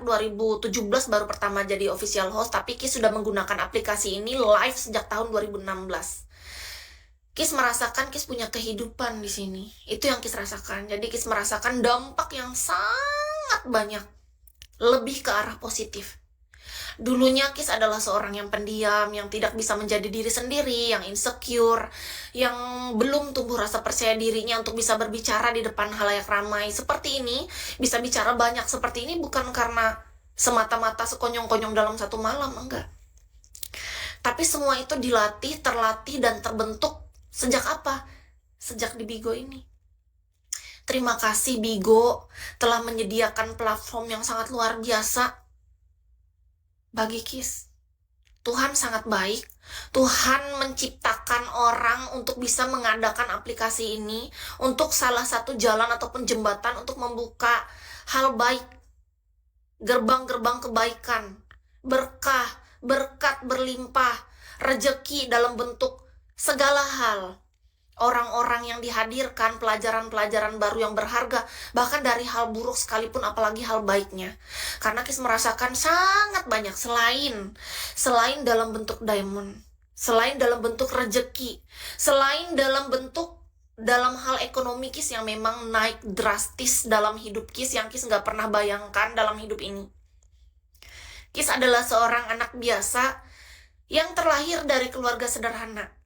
sejak 2017 baru pertama jadi official host, tapi Kis sudah menggunakan aplikasi ini live sejak tahun 2016. Kis merasakan Kis punya kehidupan di sini. Itu yang Kis rasakan. Jadi Kis merasakan dampak yang sangat banyak, lebih ke arah positif. Dulunya Kis adalah seorang yang pendiam, yang tidak bisa menjadi diri sendiri, yang insecure, yang belum tumbuh rasa percaya dirinya untuk bisa berbicara di depan halayak ramai. Seperti ini, bisa bicara banyak seperti ini bukan karena semata-mata sekonyong-konyong dalam satu malam, enggak. Tapi semua itu dilatih, terlatih, dan terbentuk sejak apa? Sejak di Bigo ini. Terima kasih Bigo telah menyediakan platform yang sangat luar biasa bagi Kis. Tuhan sangat baik. Tuhan menciptakan orang untuk bisa mengadakan aplikasi ini untuk salah satu jalan ataupun jembatan untuk membuka hal baik, gerbang-gerbang kebaikan, berkah, berkat berlimpah, rejeki dalam bentuk segala hal. Orang-orang yang dihadirkan, pelajaran-pelajaran baru yang berharga, bahkan dari hal buruk sekalipun, apalagi hal baiknya. Karena Kis merasakan sangat banyak selain dalam bentuk diamond, selain dalam bentuk rejeki, selain dalam hal ekonomi Kis yang memang naik drastis dalam hidup Kis yang Kis nggak pernah bayangkan dalam hidup ini. Kis adalah seorang anak biasa yang terlahir dari keluarga sederhana.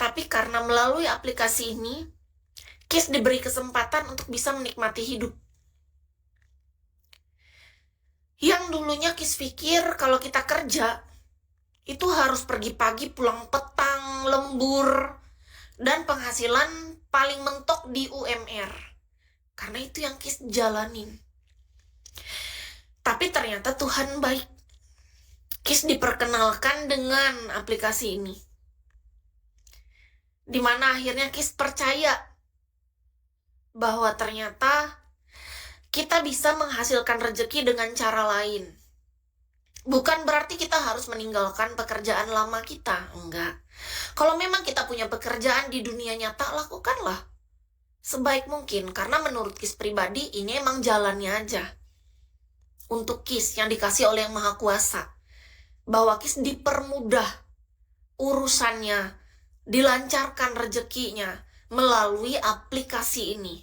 Tapi karena melalui aplikasi ini, Kis diberi kesempatan untuk bisa menikmati hidup. Yang dulunya Kis pikir kalau kita kerja, itu harus pergi pagi, pulang petang, lembur, dan penghasilan paling mentok di UMR. Karena itu yang Kis jalanin. Tapi ternyata Tuhan baik. Kis diperkenalkan dengan aplikasi ini. Dimana akhirnya Kis percaya bahwa ternyata kita bisa menghasilkan rezeki dengan cara lain. Bukan berarti kita harus meninggalkan pekerjaan lama kita, enggak. Kalau memang kita punya pekerjaan di dunia nyata, lakukanlah sebaik mungkin. Karena menurut Kis pribadi, ini emang jalannya aja. Untuk Kis yang dikasih oleh Yang Maha Kuasa. Bahwa Kis dipermudah urusannya, dilancarkan rezekinya melalui aplikasi ini.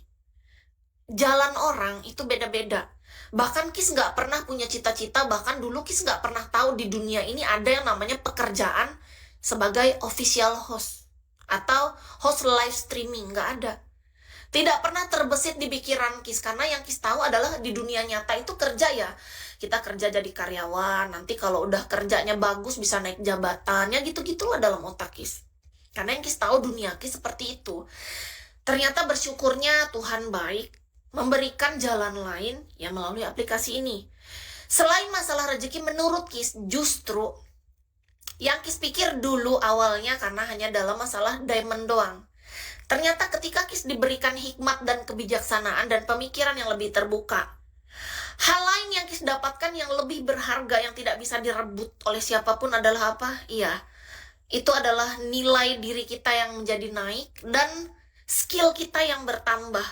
Jalan orang itu beda-beda. Bahkan Kis nggak pernah punya cita-cita, bahkan dulu Kis nggak pernah tahu di dunia ini ada yang namanya pekerjaan sebagai official host atau host live streaming, nggak ada. Tidak pernah terbesit di pikiran Kis, karena yang Kis tahu adalah di dunia nyata itu kerja ya. Kita kerja jadi karyawan, nanti kalau udah kerjanya bagus bisa naik jabatannya, gitu-gitulah dalam otak Kis. Karena yang Kis tahu dunia Kis seperti itu. Ternyata bersyukurnya Tuhan baik memberikan jalan lain ya melalui aplikasi ini. Selain masalah rezeki, menurut Kis justru yang Kis pikir dulu awalnya karena hanya dalam masalah diamond doang. Ternyata ketika Kis diberikan hikmat dan kebijaksanaan dan pemikiran yang lebih terbuka, hal lain yang Kis dapatkan yang lebih berharga yang tidak bisa direbut oleh siapapun adalah apa? Iya, itu adalah nilai diri kita yang menjadi naik dan skill kita yang bertambah.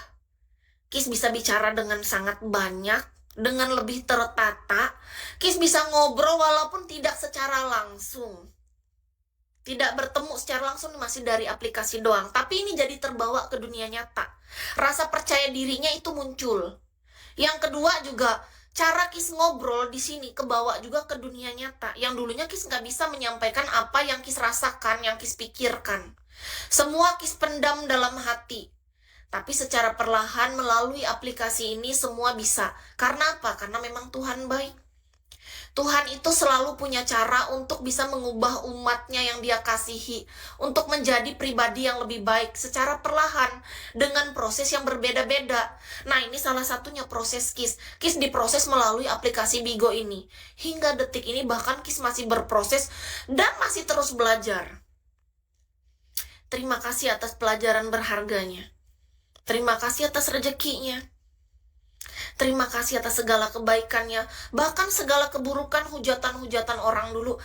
Kis bisa bicara dengan sangat banyak, dengan lebih tertata. Kis bisa ngobrol walaupun tidak secara langsung. Tidak bertemu secara langsung, masih dari aplikasi doang. Tapi ini jadi terbawa ke dunia nyata. Rasa percaya dirinya itu muncul. Yang kedua juga, cara Kis ngobrol di sini kebawa juga ke dunia nyata. Yang dulunya Kis nggak bisa menyampaikan apa yang Kis rasakan, yang Kis pikirkan. Semua Kis pendam dalam hati. Tapi secara perlahan melalui aplikasi ini semua bisa. Karena apa? Karena memang Tuhan baik. Tuhan itu selalu punya cara untuk bisa mengubah umatnya yang Dia kasihi untuk menjadi pribadi yang lebih baik secara perlahan dengan proses yang berbeda-beda. Nah, ini salah satunya proses Kis. Kis diproses melalui aplikasi Bigo ini. Hingga detik ini bahkan Kis masih berproses dan masih terus belajar. Terima kasih atas pelajaran berharganya. Terima kasih atas rezekinya. Terima kasih atas segala kebaikannya, bahkan segala keburukan, hujatan-hujatan orang dulu.